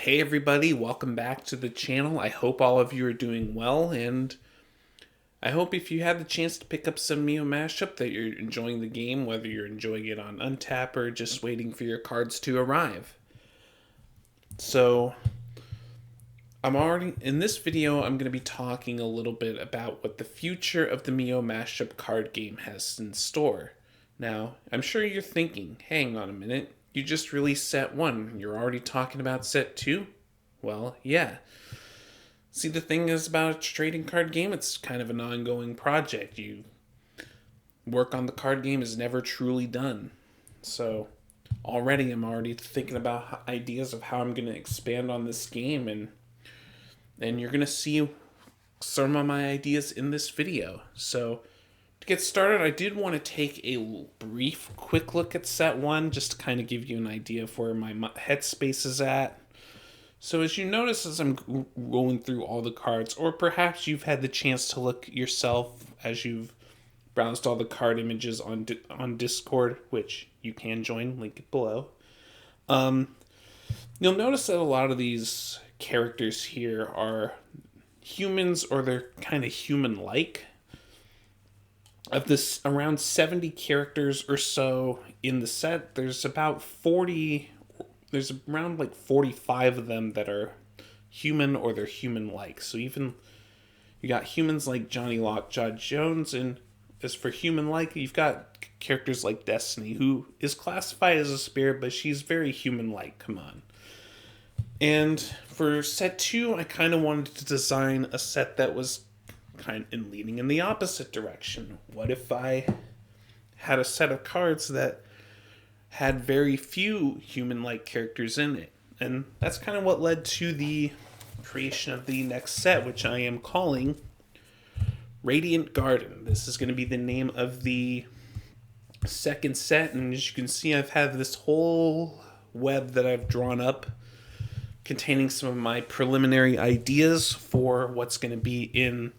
Hey everybody, welcome back to the channel. I hope all of you are doing well, and I hope if you had the chance to pick up some Myo Mashup that you're enjoying the game, whether you're enjoying it on Untap or just waiting for your cards to arrive. So, in this video, I'm going to be talking a little bit about what the future of the Myo Mashup card game has in store. Now, I'm sure you're thinking, hang on a minute, you just released set 1, you're already talking about set 2? Well, yeah. See, the thing is about a trading card game, it's kind of an ongoing project. You work on the card game is never truly done. So, I'm already thinking about ideas of how I'm going to expand on this game, and you're going to see some of my ideas in this video. So, to get started, I did want to take a brief, quick look at set 1, just to kind of give you an idea of where my headspace is at. So as you notice as I'm rolling through all the cards, or perhaps you've had the chance to look yourself as you've browsed all the card images on Discord, which you can join, link below, you'll notice that a lot of these characters here are humans, or they're kind of human-like. Of this around 70 characters or so in the set, there's around 45 of them that are human or they're human-like. So even you got humans like Johnny Lockjaw Jones, and as for human-like, you've got characters like Destiny, who is classified as a spirit, but she's very human-like. Come on. And for set 2, I kind of wanted to design a set that was kind of leaning in the opposite direction. What if I had a set of cards that had very few human-like characters in it? And that's kind of what led to the creation of the next set, which I am calling Radiant Garden. This is going to be the name of the second set, and as you can see, I've had this whole web that I've drawn up containing some of my preliminary ideas for what's going to be in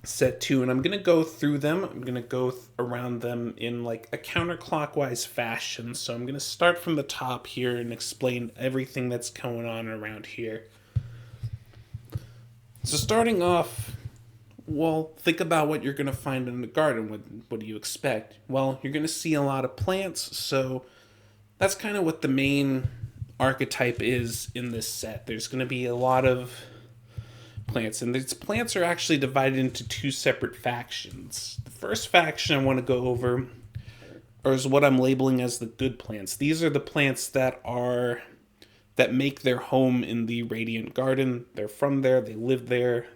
set 2, and I'm going to go through them. I'm going to go around them in like a counterclockwise fashion. So I'm going to start from the top here and explain everything that's going on around here. So starting off, well, think about what you're going to find in the garden. What do you expect? Well, you're going to see a lot of plants, so that's kind of what the main archetype is in this set. There's going to be a lot of plants, and these plants are actually divided into two separate factions. The first faction I want to go over is what I'm labeling as the good plants. These are the plants that make their home in the Radiant Garden. They're from there, they live there,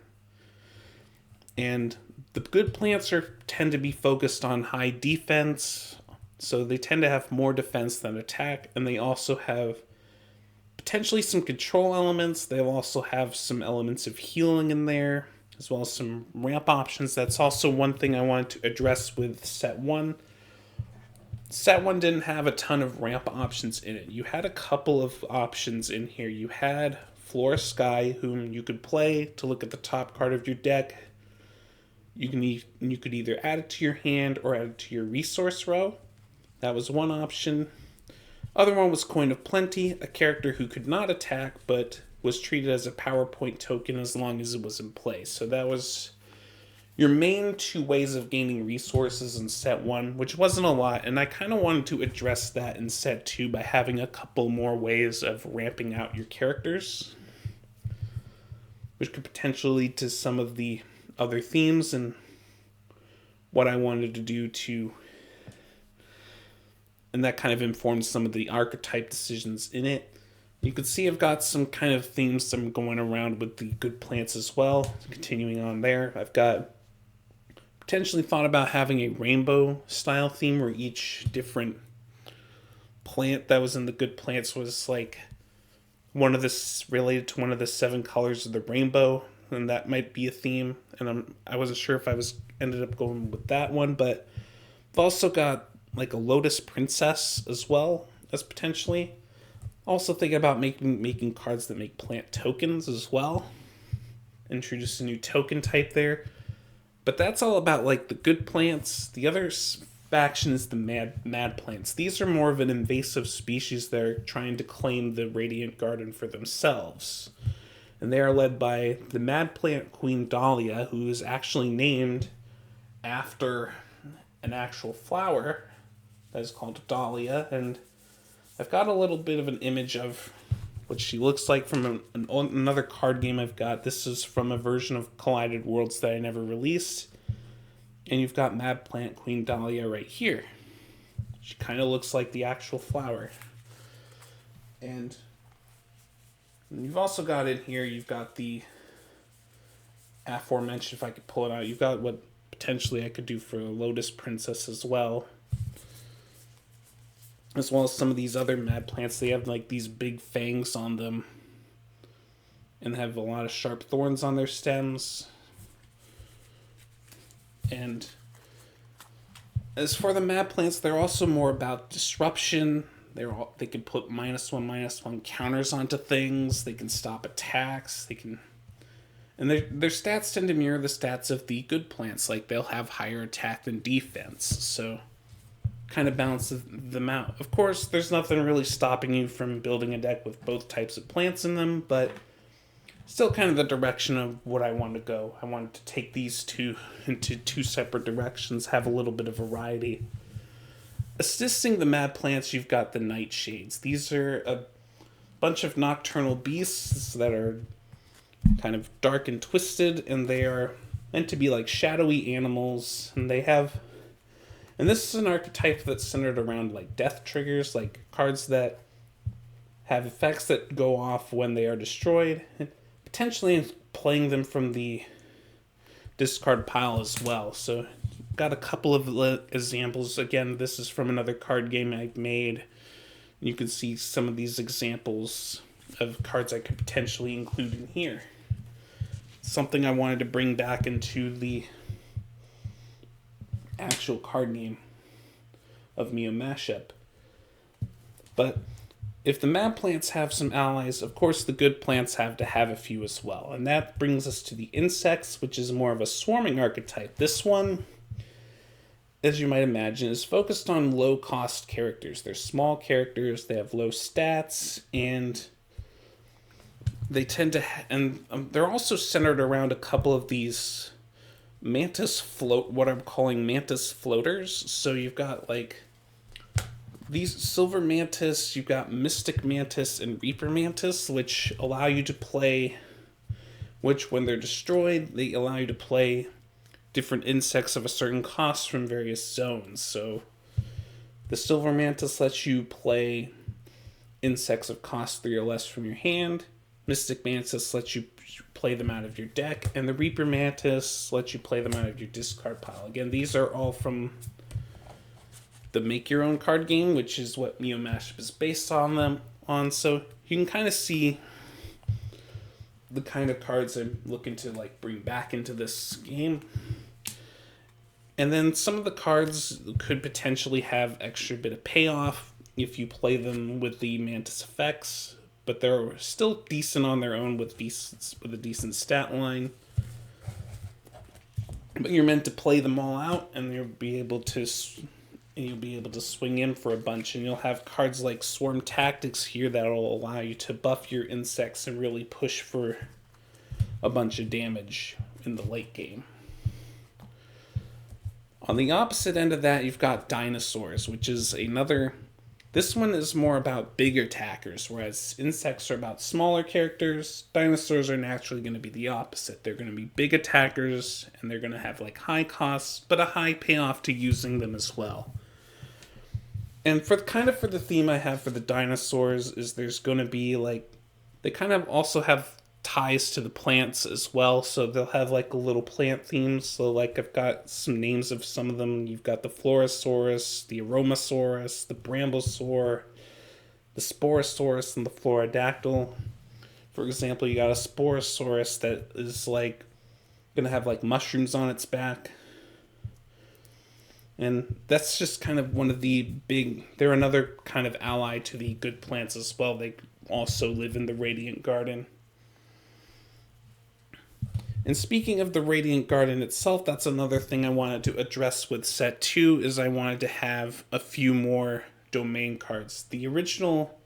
and the good plants tend to be focused on high defense, so they tend to have more defense than attack, and they also have potentially some control elements. They'll also have some elements of healing in there, as well as some ramp options. That's also one thing I wanted to address with set 1. Set 1 didn't have a ton of ramp options in it. You had a couple of options in here. You had Flora Sky, whom you could play to look at the top card of your deck. You could either add it to your hand or add it to your resource row. That was one option. Other one was Coin of Plenty, a character who could not attack, but was treated as a power point token as long as it was in play. So that was your main two ways of gaining resources in set 1, which wasn't a lot, and I kind of wanted to address that in set 2 by having a couple more ways of ramping out your characters, which could potentially lead to some of the other themes and what I wanted to do to, and that kind of informs some of the archetype decisions in it. You can see I've got some kind of themes I'm going around with the good plants as well. Continuing on there, I've got potentially thought about having a rainbow style theme where each different plant that was in the good plants was like related to one of the 7 colors of the rainbow, and that might be a theme. And I wasn't sure if I ended up going with that one, but I've also got like a Lotus Princess as well as potentially. Also thinking about making cards that make plant tokens as well. Introduce a new token type there. But that's all about like the good plants. The other faction is the Madplants. These are more of an invasive species that are trying to claim the Radiant Garden for themselves. And they are led by the Madplant Queen Dahlia, who is actually named after an actual flower that is called Dahlia. And I've got a little bit of an image of what she looks like from another card game I've got. This is from a version of Collided Worlds that I never released. And you've got Madplant Queen Dahlia right here. She kind of looks like the actual flower. And you've also got in here, you've got the aforementioned, if I could pull it out, you've got what potentially I could do for a Lotus Princess as well. As well as some of these other Madplants. They have like these big fangs on them. And have a lot of sharp thorns on their stems. And as for the Madplants, they're also more about disruption. They can put -1/-1 counters onto things. They can stop attacks. And their stats tend to mirror the stats of the good plants. Like they'll have higher attack than defense. So kind of balances them out. Of course, there's nothing really stopping you from building a deck with both types of plants in them, but still kind of the direction of what I want to go. I wanted to take these two into two separate directions, have a little bit of variety. Assisting the Madplants, you've got the Nightshades. These are a bunch of nocturnal beasts that are kind of dark and twisted, and they are meant to be like shadowy animals, and this is an archetype that's centered around like death triggers, like cards that have effects that go off when they are destroyed, and potentially playing them from the discard pile as well. So got a couple of examples. Again, this is from another card game I've made. You can see some of these examples of cards I could potentially include in here. Something I wanted to bring back into the actual card game of Myo Mashup. But if the Madplants have some allies, of course the good plants have to have a few as well. And that brings us to the insects, which is more of a swarming archetype. This one, as you might imagine, is focused on low-cost characters. They're small characters, they have low stats, and they tend to... they're also centered around a couple of these what I'm calling mantis floaters. So you've got like these silver mantis, you've got mystic mantis and reaper mantis, which allow you to play, which when they're destroyed, they allow you to play different insects of a certain cost from various zones. So the silver mantis lets you play insects of cost 3 or less from your hand. Mystic mantis lets you play them out of your deck, and the Reaper Mantis lets you play them out of your discard pile. Again, these are all from the Make Your Own card game, which is what Myo Mashup is based on so you can kind of see the kind of cards I'm looking to like bring back into this game. And then some of the cards could potentially have extra bit of payoff if you play them with the Mantis effects, but they're still decent on their own with a decent stat line. But you're meant to play them all out, and you'll be able to swing in for a bunch, and you'll have cards like Swarm Tactics here that'll allow you to buff your insects and really push for a bunch of damage in the late game. On the opposite end of that, you've got Dinosaurs, which is another... This one is more about big attackers, whereas insects are about smaller characters. Dinosaurs are naturally going to be the opposite. They're going to be big attackers, and they're going to have like high costs, but a high payoff to using them as well. And for the theme I have for the Dinosaurs is there's going to be like, they kind of also have ties to the plants as well, so they'll have like a little plant theme. So like I've got some names of some of them. You've got the Florosaurus, the Aromasaurus, the Bramblesaur, the Sporosaurus, and the Florodactyl. For example, you got a Sporosaurus that is like gonna have like mushrooms on its back. And that's just kind of one of the big... They're another kind of ally to the good plants as well. They also live in the Radiant Garden. And speaking of the Radiant Garden itself, that's another thing I wanted to address with set 2, is I wanted to have a few more domain cards. The original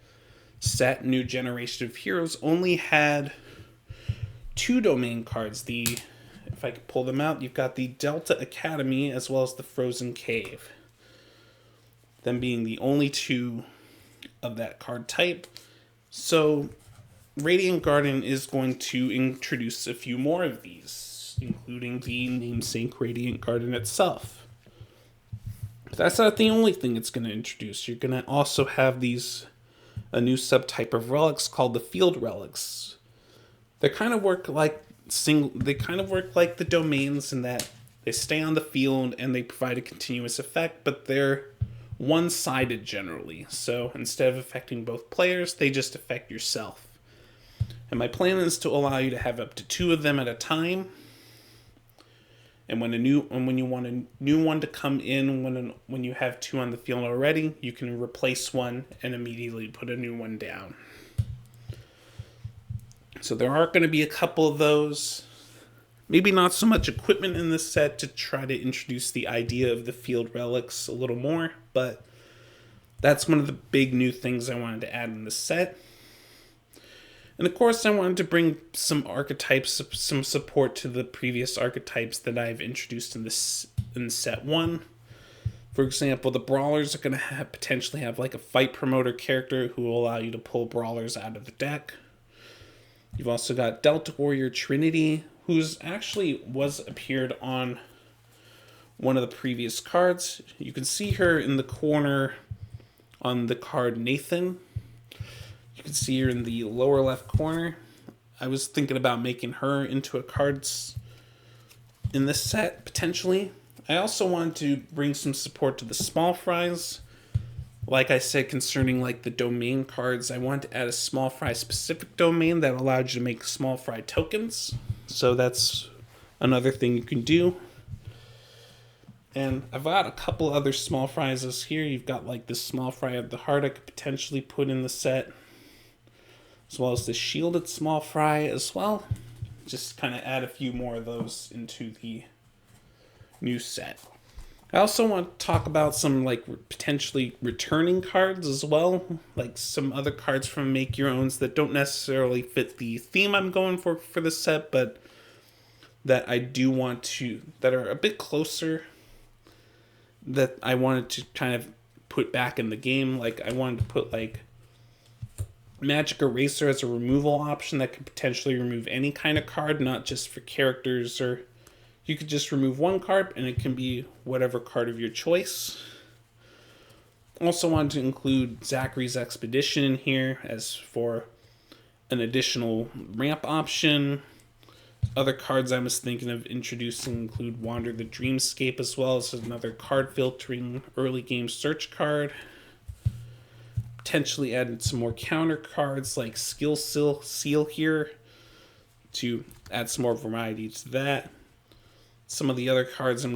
set, New Generation of Heroes, only had 2 domain cards. If I could pull them out, you've got the Delta Academy as well as the Frozen Cave. Them being the only 2 of that card type. So Radiant Garden is going to introduce a few more of these, including the namesake Radiant Garden itself. But that's not the only thing it's going to introduce. You're going to also have a new subtype of relics called the Field Relics. They kind of work like the domains in that they stay on the field and they provide a continuous effect, but they're one-sided generally. So instead of affecting both players, they just affect yourself. And my plan is to allow you to have up to 2 of them at a time. And when you want a new one to come in, when you have 2 on the field already, you can replace one and immediately put a new one down. So there are going to be a couple of those. Maybe not so much equipment in this set to try to introduce the idea of the field relics a little more, but that's one of the big new things I wanted to add in the set. And of course, I wanted to bring some archetypes, some support to the previous archetypes that I've introduced in set 1. For example, the Brawlers are going to potentially have like a fight promoter character who will allow you to pull Brawlers out of the deck. You've also got Delta Warrior Trinity, who's actually appeared on one of the previous cards. You can see her in the corner on the card Nathan. You can see her in the lower left corner. I was thinking about making her into a card in this set, potentially. I also wanted to bring some support to the small fries. Like I said, concerning like the domain cards, I wanted to add a small fry specific domain that allowed you to make small fry tokens. So that's another thing you can do. And I've got a couple other small fries here. You've got like this small fry of the heart I could potentially put in the set, as well as the shielded small fry as well. Just kind of add a few more of those into the new set. I also want to talk about some like potentially returning cards as well, like some other cards from Make Your Owns that don't necessarily fit the theme I'm going for the set, but that I do want to, that are a bit closer, that I wanted to kind of put back in the game. Like I wanted to put like Magic Eraser as a removal option that could potentially remove any kind of card, not just for characters, or you could just remove one card and it can be whatever card of your choice. Also wanted to include Zachary's Expedition in here as for an additional ramp option. Other cards I was thinking of introducing include Wander the Dreamscape, as well as another card filtering early game search card. Potentially added some more counter cards like Skill Seal here to add some more variety to that. Some of the other cards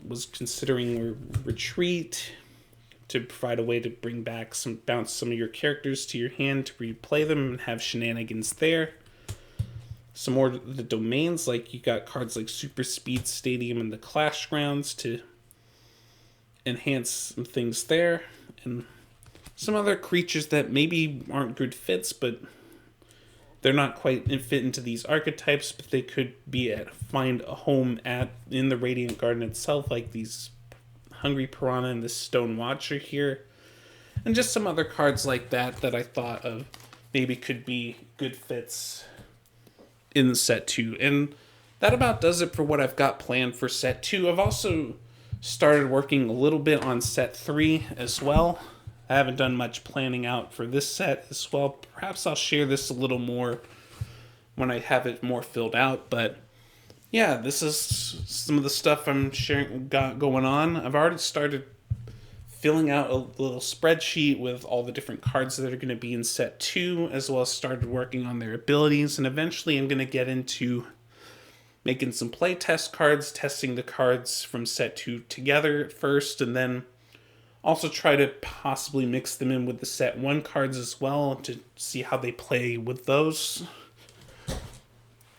was considering were Retreat, to provide a way to bring back bounce some of your characters to your hand to replay them and have shenanigans there. Some more of the domains, like you got cards like Super Speed Stadium and the Clash Grounds to enhance some things there, and some other creatures that maybe aren't good fits, but they're not quite fit into these archetypes, but they could find a home in the Radiant Garden itself, like these Hungry Piranha and the Stone Watcher here, and just some other cards like that I thought of maybe could be good fits in set 2. And that about does it for what I've got planned for set 2. I've also started working a little bit on set 3 as well. I haven't done much planning out for this set as well. Perhaps I'll share this a little more when I have it more filled out. But yeah, this is some of the stuff I'm got going on. I've already started filling out a little spreadsheet with all the different cards that are going to be in set 2, as well as started working on their abilities. And eventually I'm going to get into making some playtest cards, testing the cards from set 2 together at first, and then also try to possibly mix them in with the set 1 cards as well to see how they play with those.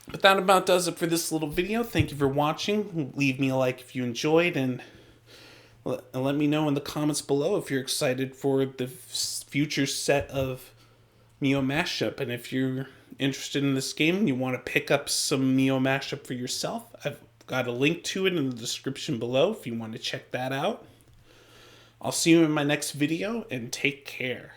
But that about does it for this little video. Thank you for watching. Leave me a like if you enjoyed, and let me know in the comments below if you're excited for the future set of Myo Mashup. And if you're interested in this game and you want to pick up some Myo Mashup for yourself, I've got a link to it in the description below if you want to check that out. I'll see you in my next video, and take care.